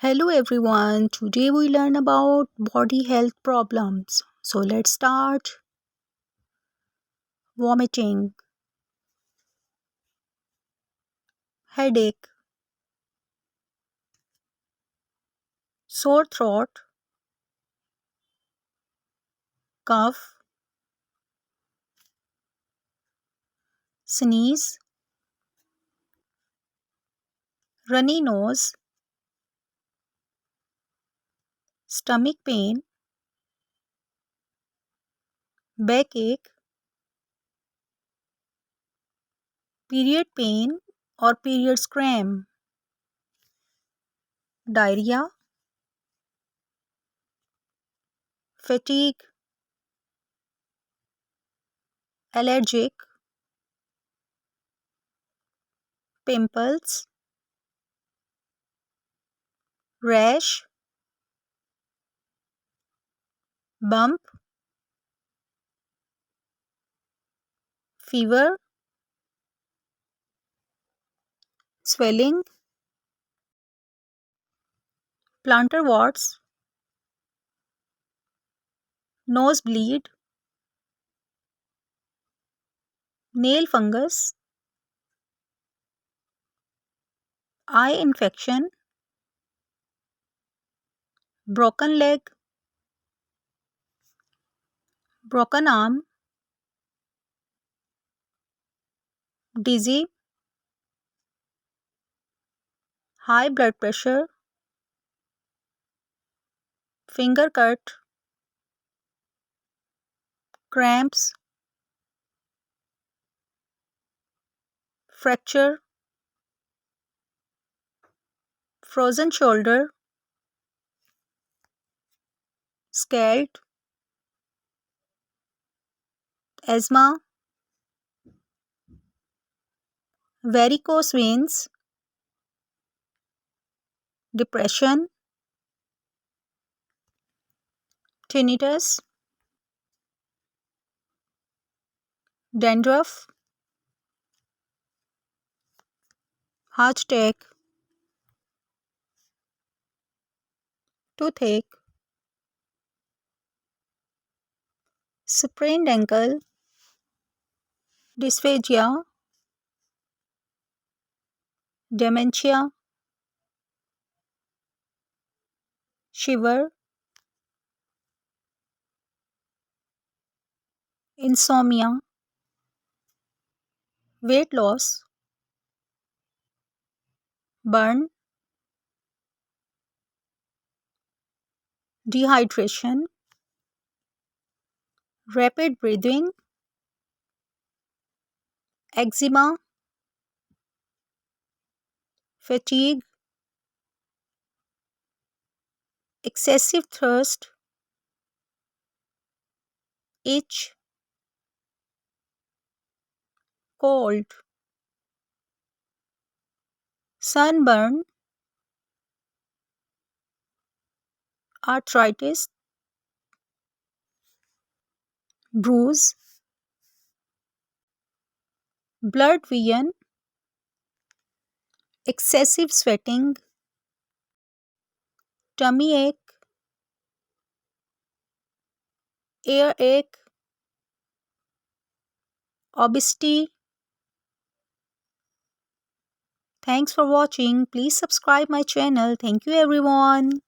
Hello everyone. Today we learn about body health problems. So let's start. Vomiting, headache, sore throat, cough, sneeze, runny nose, stomach pain, backache, period pain or period cramp, diarrhea, fatigue, allergic, pimples, rash, bump, fever, swelling, plantar warts, nosebleed, nail fungus, eye infection, broken leg, broken arm, dizzy, high blood pressure, finger cut, cramps, fracture, frozen shoulder, scald, asthma, varicose veins, depression, tinnitus, dandruff, heart attack, toothache, sprained ankle, dysphagia, dementia, shiver, insomnia, weight loss, burn, dehydration, rapid breathing, eczema, fatigue, excessive thirst, itch, cold, sunburn, arthritis, bruise, blood vision, excessive sweating, tummy ache, earache, obesity. Thanks for watching. Please subscribe my channel. Thank you everyone.